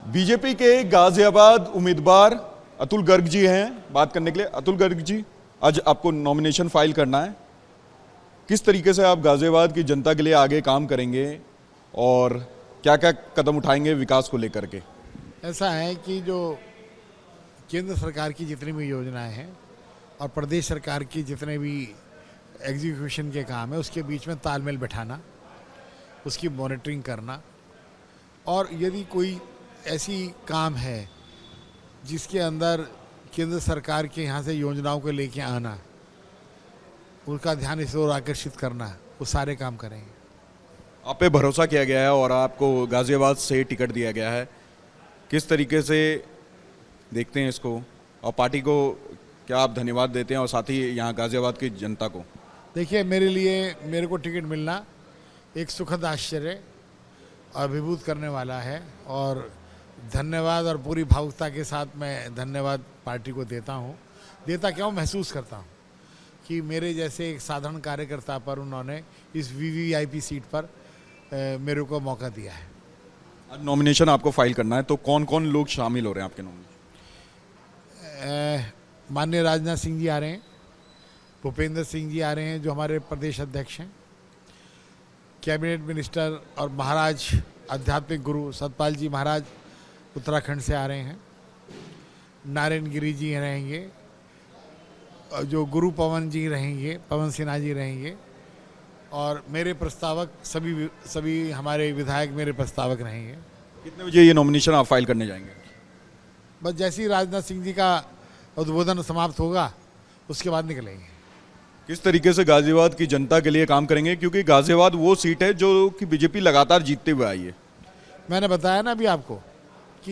BJP के गाजियाबाद उम्मीदवार अतुल गर्ग जी हैं बात करने के लिए। अतुल गर्ग जी, आज आपको नॉमिनेशन फाइल करना है। किस तरीके से आप गाजियाबाद की जनता के लिए आगे काम करेंगे और क्या क्या कदम उठाएंगे विकास को लेकर के? ऐसा है कि जो केंद्र सरकार की जितनी भी योजनाएं हैं और प्रदेश सरकार की जितने भी एग्जीक्यूशन के काम है, उसके बीच में तालमेल बैठाना, उसकी मॉनिटरिंग करना, और यदि कोई ऐसी काम है जिसके अंदर केंद्र सरकार के यहाँ से योजनाओं को लेके आना, उनका ध्यान इस ओर आकर्षित करना, वो सारे काम करेंगे। आप पे भरोसा किया गया है और आपको गाजियाबाद से टिकट दिया गया है। किस तरीके से देखते हैं इसको और पार्टी को क्या आप धन्यवाद देते हैं और साथ ही यहाँ गाजियाबाद की जनता को? देखिए, मेरे को टिकट मिलना एक सुखद आश्चर्य अभिभूत करने वाला है, और धन्यवाद और पूरी भावुकता के साथ मैं धन्यवाद पार्टी को देता हूँ। देता क्यों, महसूस करता हूँ कि मेरे जैसे एक साधारण कार्यकर्ता पर उन्होंने इस वीवीआईपी सीट पर मेरे को मौका दिया है। आज नॉमिनेशन आपको फाइल करना है, तो कौन कौन लोग शामिल हो रहे हैं आपके नॉमिनेशन? माननीय राजनाथ सिंह जी आ रहे हैं, भूपेंद्र सिंह जी आ रहे हैं जो हमारे प्रदेश अध्यक्ष हैं, कैबिनेट मिनिस्टर और महाराज आध्यात्मिक गुरु सतपाल जी महाराज उत्तराखंड से आ रहे हैं, नारायण गिरी जी रहेंगे, जो गुरु पवन जी रहेंगे, पवन सिन्हा जी रहेंगे, और मेरे प्रस्तावक सभी हमारे विधायक मेरे प्रस्तावक रहेंगे। कितने बजे ये नॉमिनेशन आप फाइल करने जाएंगे? बस जैसे ही राजनाथ सिंह जी का उद्बोधन समाप्त होगा उसके बाद निकलेंगे। किस तरीके से गाजियाबाद की जनता के लिए काम करेंगे, क्योंकि गाजियाबाद वो सीट है जो कि बीजेपी लगातार जीतते हुए आई है? मैंने बताया ना अभी आपको कि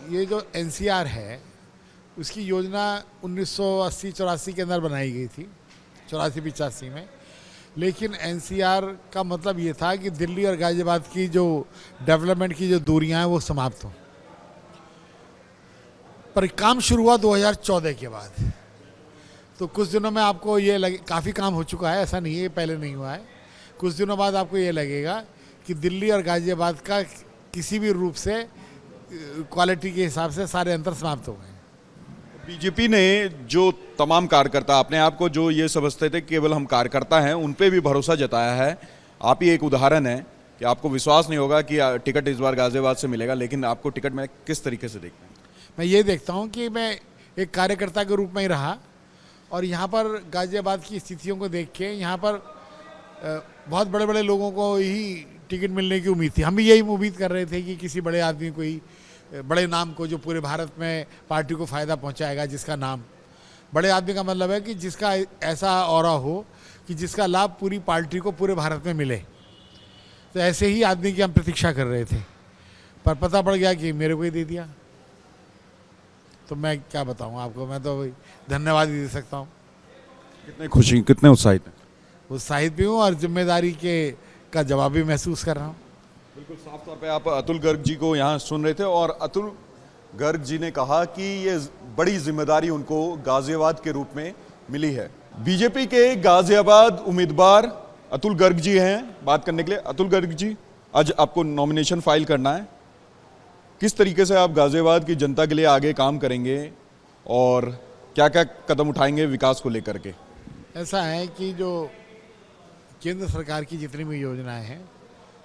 ये जो एनसीआर है उसकी योजना 1980-84 के अंदर बनाई गई थी, 84-85 में। लेकिन एनसीआर का मतलब ये था कि दिल्ली और गाजियाबाद की जो डेवलपमेंट की जो दूरियां हैं वो समाप्त हों, पर काम शुरू हुआ 2014 के बाद। तो कुछ दिनों में आपको ये लगे, काफ़ी काम हो चुका है, ऐसा नहीं है पहले नहीं हुआ है। कुछ दिनों बाद आपको ये लगेगा कि दिल्ली और गाजियाबाद का किसी भी रूप से क्वालिटी के हिसाब से सारे अंतर समाप्त हो गए। बीजेपी ने जो तमाम कार्यकर्ता अपने आप को जो ये समझते थे केवल हम कार्यकर्ता हैं, उन पे भी भरोसा जताया है। आप ही एक उदाहरण है कि आपको विश्वास नहीं होगा कि टिकट इस बार गाजियाबाद से मिलेगा, लेकिन आपको टिकट में किस तरीके से देखते हैं? मैं ये देखता हूँ कि मैं एक कार्यकर्ता के रूप में ही रहा, और यहाँ पर गाजियाबाद की स्थितियों को देख के यहाँ पर बहुत बड़े बड़े लोगों को ही टिकट मिलने की उम्मीद थी। हम भी यही उम्मीद कर रहे थे कि किसी बड़े आदमी को ही, बड़े नाम को, जो पूरे भारत में पार्टी को फ़ायदा पहुंचाएगा, जिसका नाम, बड़े आदमी का मतलब है कि जिसका ऐसा ऑरा हो कि जिसका लाभ पूरी पार्टी को पूरे भारत में मिले। तो ऐसे ही आदमी की हम प्रतीक्षा कर रहे थे, पर पता पड़ गया कि मेरे को ही दे दिया। तो मैं क्या बताऊं आपको, मैं तो धन्यवाद ही दे सकता हूं। कितने खुशी, कितने उत्साहित हैं? उत्साहित भी हूँ और जिम्मेदारी का जवाब भी महसूस कर रहा हूँ। बिल्कुल साफ तौर पे आप अतुल गर्ग जी को यहाँ सुन रहे थे, और अतुल गर्ग जी ने कहा कि ये बड़ी जिम्मेदारी उनको गाजियाबाद के रूप में मिली है। बीजेपी के गाजियाबाद उम्मीदवार अतुल गर्ग जी हैं बात करने के लिए। अतुल गर्ग जी, आज आपको नॉमिनेशन फाइल करना है। किस तरीके से आप गाजियाबाद की जनता के लिए आगे काम करेंगे और क्या क्या कदम उठाएंगे विकास को लेकर के? ऐसा है कि जो केंद्र सरकार की जितनी भी योजनाएं हैं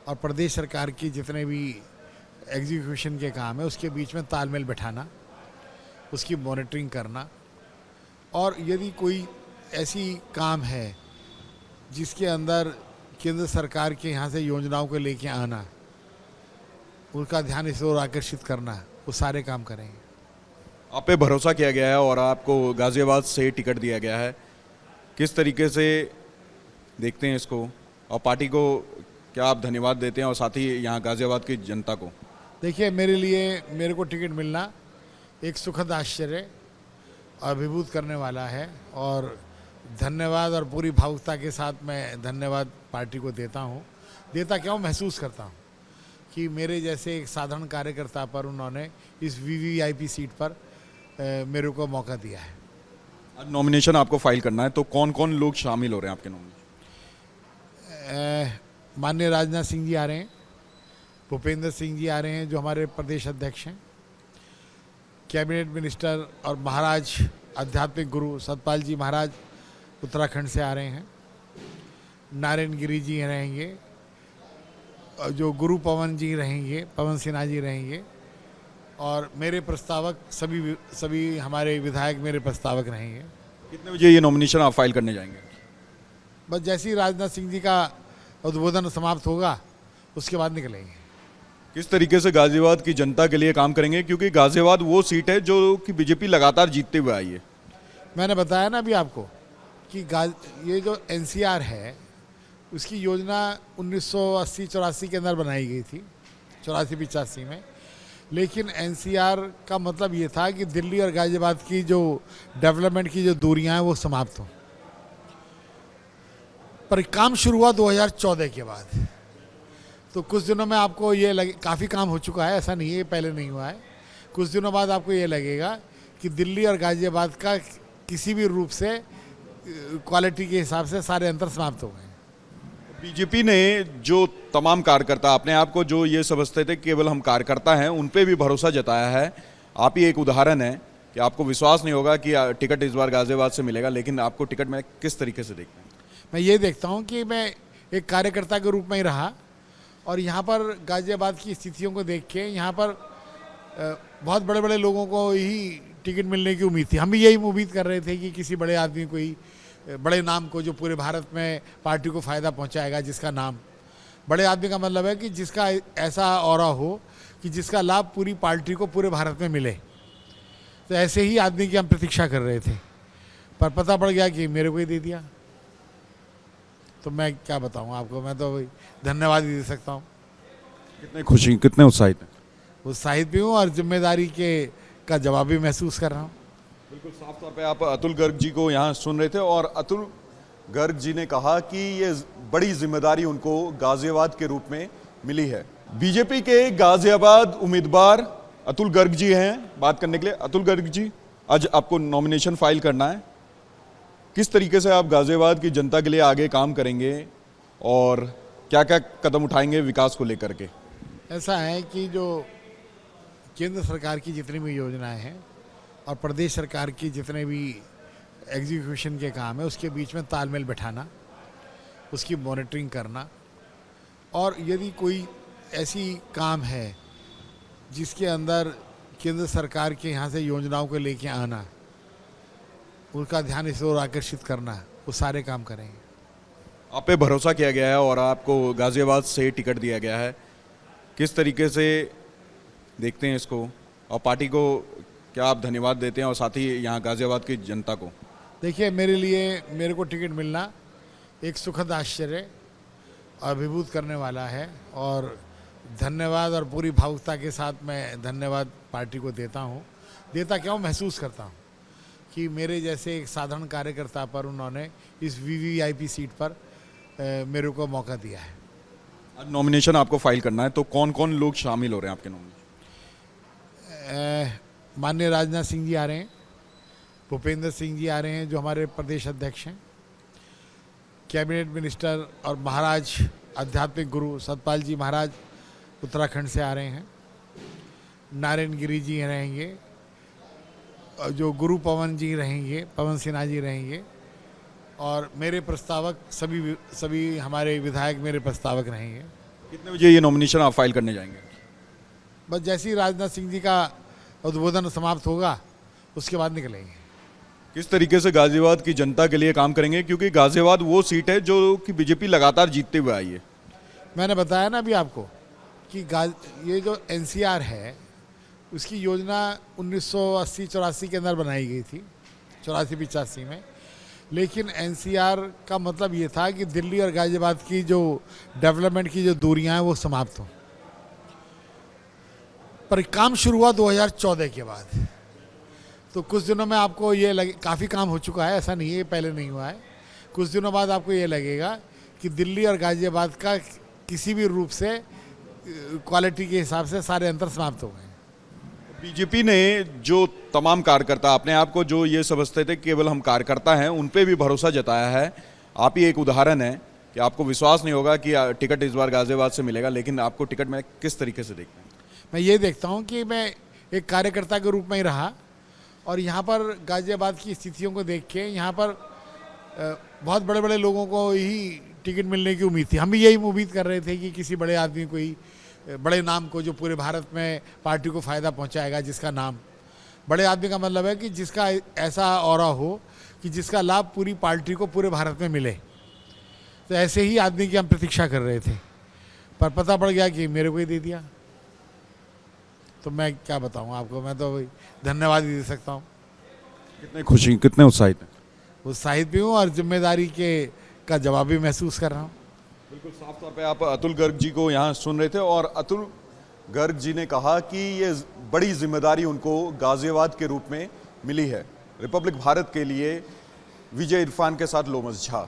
और प्रदेश सरकार की जितने भी एग्जीक्यूशन के काम है, उसके बीच में तालमेल बैठाना, उसकी मॉनिटरिंग करना, और यदि कोई ऐसी काम है जिसके अंदर केंद्र सरकार के यहाँ से योजनाओं को लेके आना, उनका ध्यान इस ओर आकर्षित करना, वो सारे काम करेंगे। आप पे भरोसा किया गया है और आपको गाजियाबाद से टिकट दिया गया है। किस तरीके से देखते हैं इसको और पार्टी को क्या आप धन्यवाद देते हैं और साथ ही यहाँ गाजियाबाद की जनता को? देखिए, मेरे को टिकट मिलना एक सुखद आश्चर्य अभिभूत करने वाला है, और धन्यवाद और पूरी भावुकता के साथ मैं धन्यवाद पार्टी को देता हूँ। देता क्यों, महसूस करता हूँ कि मेरे जैसे एक साधारण कार्यकर्ता पर उन्होंने इस वीवीआईपी सीट पर मेरे को मौका दिया है। आज नॉमिनेशन आपको फाइल करना है, तो कौन कौन लोग शामिल हो रहे हैं आपके नॉमिनेशन? माननीय राजनाथ सिंह जी आ रहे हैं, भूपेंद्र सिंह जी आ रहे हैं जो हमारे प्रदेश अध्यक्ष हैं। कैबिनेट मिनिस्टर और महाराज आध्यात्मिक गुरु सतपाल जी महाराज उत्तराखंड से आ रहे हैं। नारायण गिरी जी रहेंगे, जो गुरु पवन जी रहेंगे, पवन सिन्हा जी रहेंगे, और मेरे प्रस्तावक सभी हमारे विधायक मेरे प्रस्तावक रहेंगे। कितने बजे ये नॉमिनेशन आप फाइल करने जाएंगे? बस जैसे ही राजनाथ सिंह जी का उद्बोधन समाप्त होगा उसके बाद निकलेंगे। किस तरीके से गाजियाबाद की जनता के लिए काम करेंगे, क्योंकि गाजियाबाद वो सीट है जो कि बीजेपी लगातार जीतते हुए आई है। मैंने बताया ना अभी आपको कि ये जो एनसीआर है उसकी योजना 1980-84 के अंदर बनाई गई थी, 84-85 में। लेकिन एनसीआर का मतलब ये था कि दिल्ली और गाजियाबाद की जो डेवलपमेंट की जो दूरियां हैं वो समाप्त हों। पर काम शुरू हुआ 2014 के बाद। तो कुछ दिनों में आपको ये लगे, काफ़ी काम हो चुका है, ऐसा नहीं है पहले नहीं हुआ है। कुछ दिनों बाद आपको ये लगेगा कि दिल्ली और गाजियाबाद का किसी भी रूप से क्वालिटी के हिसाब से सारे अंतर समाप्त हो गए। बीजेपी ने जो तमाम कार्यकर्ता अपने आप को जो ये समझते थे केवल हम कार्यकर्ता हैं, उन पे भी भरोसा जताया है। आप ही एक उदाहरण है कि आपको विश्वास नहीं होगा कि टिकट इस बार गाजियाबाद से मिलेगा, लेकिन आपको टिकट में किस तरीके से देखते हैं? मैं ये देखता हूँ कि मैं एक कार्यकर्ता के रूप में ही रहा, और यहाँ पर गाजियाबाद की स्थितियों को देख के यहाँ पर बहुत बड़े बड़े लोगों को ही टिकट मिलने की उम्मीद थी। हम भी यही उम्मीद कर रहे थे कि किसी बड़े आदमी को ही, बड़े नाम को, जो पूरे भारत में पार्टी को फ़ायदा पहुंचाएगा, जिसका नाम, बड़े आदमी का मतलब है कि जिसका ऐसा ऑरा हो कि जिसका लाभ पूरी पार्टी को पूरे भारत में मिले। तो ऐसे ही आदमी की हम प्रतीक्षा कर रहे थे, पर पता पड़ गया कि मेरे को ही दे दिया। तो मैं क्या बताऊं आपको, मैं तो धन्यवाद ही दे सकता हूं। कितने खुशी, कितने उत्साहित हैं? उत्साहित भी हूँ और जिम्मेदारी का जवाब भी महसूस कर रहा हूँ। बिल्कुल साफ तौर पे आप अतुल गर्ग जी को यहाँ सुन रहे थे, और अतुल गर्ग जी ने कहा कि ये बड़ी जिम्मेदारी उनको गाजियाबाद के रूप में मिली है। बीजेपी के गाजियाबाद उम्मीदवार अतुल गर्ग जी हैं बात करने के लिए। अतुल गर्ग जी, आज आपको नॉमिनेशन फाइल करना है। किस तरीके से आप गाजियाबाद की जनता के लिए आगे काम करेंगे और क्या क्या कदम उठाएंगे विकास को लेकर के? ऐसा है कि जो केंद्र सरकार की जितनी भी योजनाएं हैं और प्रदेश सरकार की जितने भी एग्जीक्यूशन के काम है, उसके बीच में तालमेल बैठाना, उसकी मॉनिटरिंग करना, और यदि कोई ऐसी काम है जिसके अंदर केंद्र सरकार के यहाँ से योजनाओं को लेके आना, उनका ध्यान इस ओर आकर्षित करना, वो सारे काम करेंगे। आप पे भरोसा किया गया है और आपको गाजियाबाद से टिकट दिया गया है। किस तरीके से देखते हैं इसको, और पार्टी को क्या आप धन्यवाद देते हैं और साथ ही यहाँ गाजियाबाद की जनता को? देखिए, मेरे को टिकट मिलना एक सुखद आश्चर्य अभिभूत करने वाला है, और धन्यवाद और पूरी भावुकता के साथ मैं धन्यवाद पार्टी को देता हूँ। देता क्या हूँ, महसूस करता हूँ कि मेरे जैसे एक साधारण कार्यकर्ता पर उन्होंने इस वीवीआईपी सीट पर मेरे को मौका दिया है। आज नॉमिनेशन आपको फाइल करना है, तो कौन कौन लोग शामिल हो रहे हैं आपके नॉमिनेशन? माननीय राजनाथ सिंह जी आ रहे हैं, भूपेंद्र सिंह जी आ रहे हैं जो हमारे प्रदेश अध्यक्ष हैं। कैबिनेट मिनिस्टर और महाराज आध्यात्मिक गुरु सतपाल जी महाराज उत्तराखंड से आ रहे हैं। नारायण गिरी जी रहेंगे, जो गुरु पवन जी रहेंगे, पवन सिन्हा जी रहेंगे, और मेरे प्रस्तावक सभी हमारे विधायक मेरे प्रस्तावक रहेंगे। कितने बजे ये नॉमिनेशन आप फाइल करने जाएंगे? बस जैसे ही राजनाथ सिंह जी का उद्बोधन समाप्त होगा उसके बाद निकलेंगे। किस तरीके से गाजियाबाद की जनता के लिए काम करेंगे, क्योंकि गाजियाबाद वो सीट है जो कि बीजेपी लगातार जीतते हुए आई है। मैंने बताया ना अभी आपको कि ये जो एनसीआर है उसकी योजना 1980-84 के अंदर बनाई गई थी, 84-85 में। लेकिन एनसीआर का मतलब ये था कि दिल्ली और गाजियाबाद की जो डेवलपमेंट की जो दूरियां हैं वो समाप्त हों। पर काम शुरू हुआ 2014 के बाद। तो कुछ दिनों में आपको ये लगे, काफ़ी काम हो चुका है, ऐसा नहीं है पहले नहीं हुआ है। कुछ दिनों बाद आपको ये लगेगा कि दिल्ली और गाजियाबाद का किसी भी रूप से क्वालिटी के हिसाब से सारे अंतर समाप्त हो गए। बीजेपी ने जो तमाम कार्यकर्ता अपने आप को जो ये समझते थे केवल हम कार्यकर्ता हैं, उन पे भी भरोसा जताया है। आप ही एक उदाहरण है कि आपको विश्वास नहीं होगा कि टिकट इस बार गाजियाबाद से मिलेगा, लेकिन आपको टिकट में किस तरीके से देखते हैं? मैं ये देखता हूँ कि मैं एक कार्यकर्ता के रूप में ही रहा और यहाँ पर गाजियाबाद की स्थितियों को देख के यहाँ पर बहुत बड़े बड़े लोगों को ही टिकट मिलने की उम्मीद थी। हम भी यही उम्मीद कर रहे थे कि किसी बड़े आदमी को ही, बड़े नाम को, जो पूरे भारत में पार्टी को फ़ायदा पहुँचाएगा, जिसका नाम, बड़े आदमी का मतलब है कि जिसका ऐसा ऑरा हो कि जिसका लाभ पूरी पार्टी को पूरे भारत में मिले। तो ऐसे ही आदमी की हम प्रतीक्षा कर रहे थे, पर पता पड़ गया कि मेरे को ही दे दिया। तो मैं क्या बताऊं आपको, मैं तो धन्यवाद ही दे सकता हूं। कितने खुशी, कितने उत्साहित हैं? उत्साहित भी हूँ और जिम्मेदारी का जवाब भी महसूस कर रहा हूँ। बिल्कुल साफ तौर पे आप अतुल गर्ग जी को यहाँ सुन रहे थे और अतुल गर्ग जी ने कहा कि ये बड़ी जिम्मेदारी उनको गाजियाबाद के रूप में मिली है। रिपब्लिक भारत के लिए विजय इरफान के साथ लोमस झा।